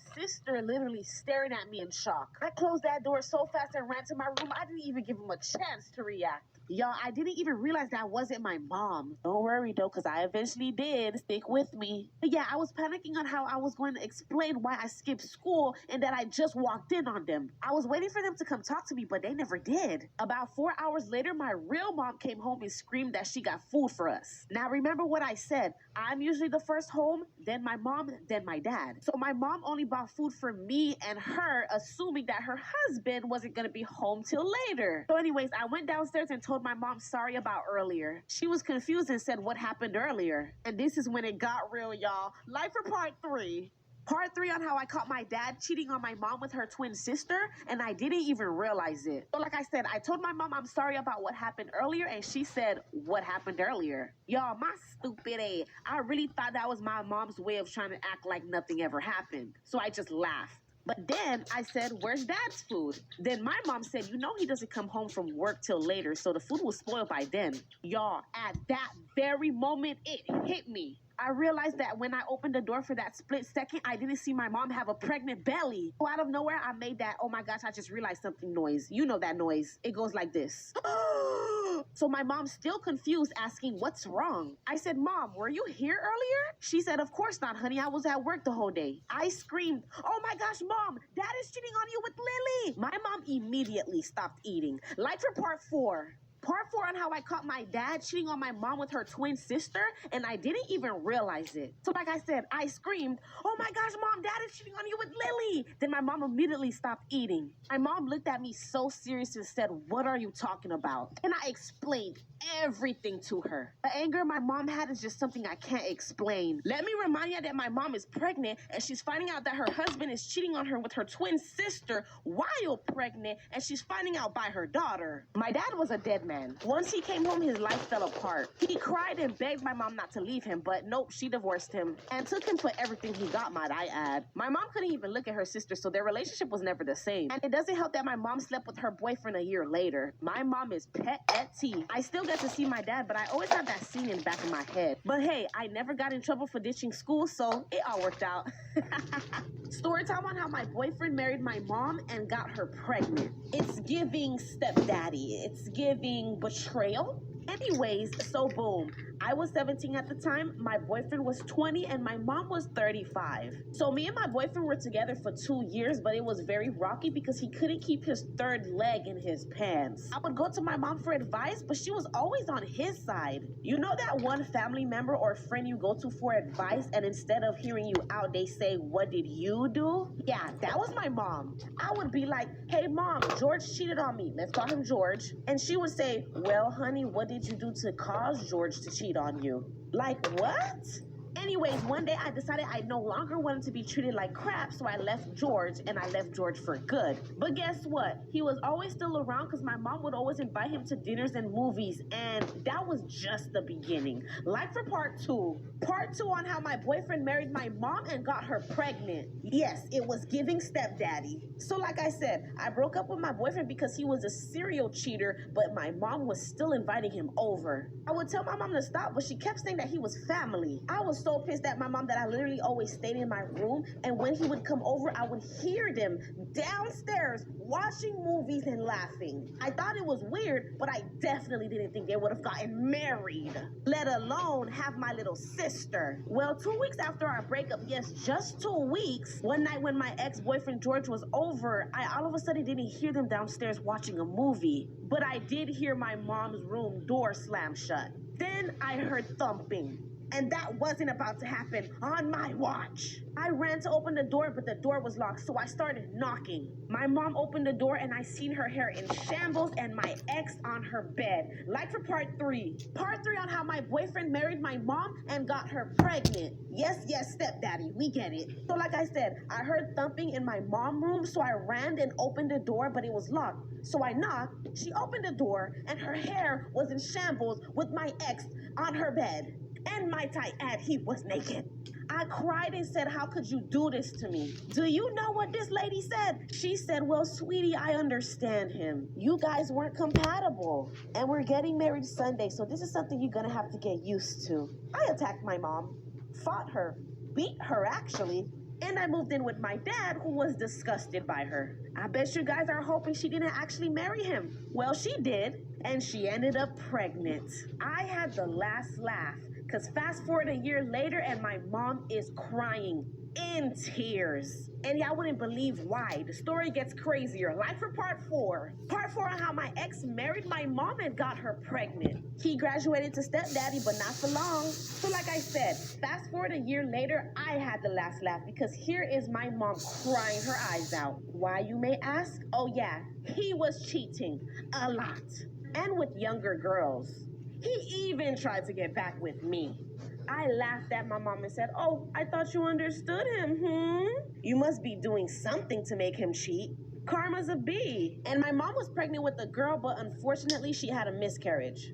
mom's sister literally staring at me in shock. I closed that door so fast and ran to my room, I didn't even give him a chance to react. Y'all, I didn't even realize that wasn't my mom. Don't worry though, because I eventually did. Stick with me. But yeah, I was panicking on how I was going to explain why I skipped school and that I just walked in on them. I was waiting for them to come talk to me, but they never did. About 4 hours later, my real mom came home and screamed that she got food for us. Now remember what I said. I'm usually the first home, then my mom, then my dad. So my mom only bought food for me and her, assuming that her husband wasn't going to be home till later. So anyways, I went downstairs and told my mom sorry about earlier. She was confused and said what happened earlier. And this is when it got real, y'all. Life for part 3. Part 3 on how I caught my dad cheating on my mom with her twin sister, and I didn't even realize it. So like I said, I told my mom I'm sorry about what happened earlier, and she said, what happened earlier? Y'all, my stupid ass. I really thought that was my mom's way of trying to act like nothing ever happened. So I just laughed. But then I said, where's dad's food? Then my mom said, you know he doesn't come home from work till later, so the food was spoiled by then. Y'all, at that very moment, it hit me. I realized that when I opened the door for that split second, I didn't see my mom have a pregnant belly. So out of nowhere, I made that, oh my gosh, I just realized something noise. You know that noise. It goes like this. So my mom's still confused, asking, what's wrong? I said, Mom, were you here earlier? She said, of course not, honey. I was at work the whole day. I screamed, oh my gosh, Mom, Dad is cheating on you with Lily. My mom immediately stopped eating. Like for part 4. Part 4 on how I caught my dad cheating on my mom with her twin sister, and I didn't even realize it. So like I said, I screamed, oh my gosh, Mom, Dad is cheating on you with Lily. Then my mom immediately stopped eating. My mom looked at me so serious and said, what are you talking about? And I explained everything to her. The anger my mom had is just something I can't explain. Let me remind you that my mom is pregnant, and she's finding out that her husband is cheating on her with her twin sister while pregnant, and she's finding out by her daughter. My dad was a dead man. Once he came home, his life fell apart. He cried and begged my mom not to leave him, but nope, she divorced him and took him for everything he got, might I add. My mom couldn't even look at her sister, so their relationship was never the same. And it doesn't help that my mom slept with her boyfriend a year later. My mom is pet at tea. I still get to see my dad, but I always have that scene in the back of my head. But hey, I never got in trouble for ditching school, so it all worked out. Story time on how my boyfriend married my mom and got her pregnant. It's giving stepdaddy. It's giving betrayal. Anyways, so boom. I was 17 at the time, my boyfriend was 20, and my mom was 35. So me and my boyfriend were together for 2 years, but it was very rocky because he couldn't keep his third leg in his pants. I would go to my mom for advice, but she was always on his side. You know that one family member or friend you go to for advice, and instead of hearing you out, they say, what did you do? Yeah, that was my mom. I would be like, hey mom, George cheated on me. Let's call him George. And she would say, well, honey, what did you do to cause George to cheat on you? Like, what? Anyways, one day I decided I no longer wanted to be treated like crap, so I left George, and I left George for good. But guess what? He was always still around because my mom would always invite him to dinners and movies, and that was just the beginning. Like for part 2. Part 2 on how my boyfriend married my mom and got her pregnant. Yes, it was giving stepdaddy. So like I said, I broke up with my boyfriend because he was a serial cheater, but my mom was still inviting him over. I would tell my mom to stop, but she kept saying that he was family. I was so pissed at my mom that I literally always stayed in my room, and when he would come over, I would hear them downstairs watching movies and laughing. I thought it was weird, but I definitely didn't think they would have gotten married, let alone have my little sister. Well, 2 weeks after our breakup, yes, just 2 weeks, one night when my ex-boyfriend George was over, I all of a sudden didn't hear them downstairs watching a movie, but I did hear my mom's room door slam shut. Then I heard thumping. And that wasn't about to happen on my watch. I ran to open the door, but the door was locked, so I started knocking. My mom opened the door, and I seen her hair in shambles and my ex on her bed. Like for part 3. Part 3 on how my boyfriend married my mom and got her pregnant. Yes, stepdaddy, we get it. So like I said, I heard thumping in my mom's room, so I ran and opened the door, but it was locked. So I knocked, she opened the door, and her hair was in shambles with my ex on her bed. And might I add, he was naked. I cried and said, how could you do this to me? Do you know what this lady said? She said, well, sweetie, I understand him. You guys weren't compatible. And we're getting married Sunday, so this is something you're gonna have to get used to. I attacked my mom, fought her, beat her actually. And I moved in with my dad, who was disgusted by her. I bet you guys are hoping she didn't actually marry him. Well, she did, and she ended up pregnant. I had the last laugh, because fast forward a year later, and my mom is crying in tears. And y'all wouldn't believe why. The story gets crazier. Like for part 4. Part 4 on how my ex married my mom and got her pregnant. He graduated to stepdaddy, but not for long. So like I said, fast forward a year later, I had the last laugh because here is my mom crying her eyes out. Why, you may ask? Oh yeah, he was cheating a lot. And with younger girls. He even tried to get back with me. I laughed at my mom and said, "Oh, I thought you understood him, You must be doing something to make him cheat. Karma's a bee." And my mom was pregnant with a girl, but unfortunately she had a miscarriage.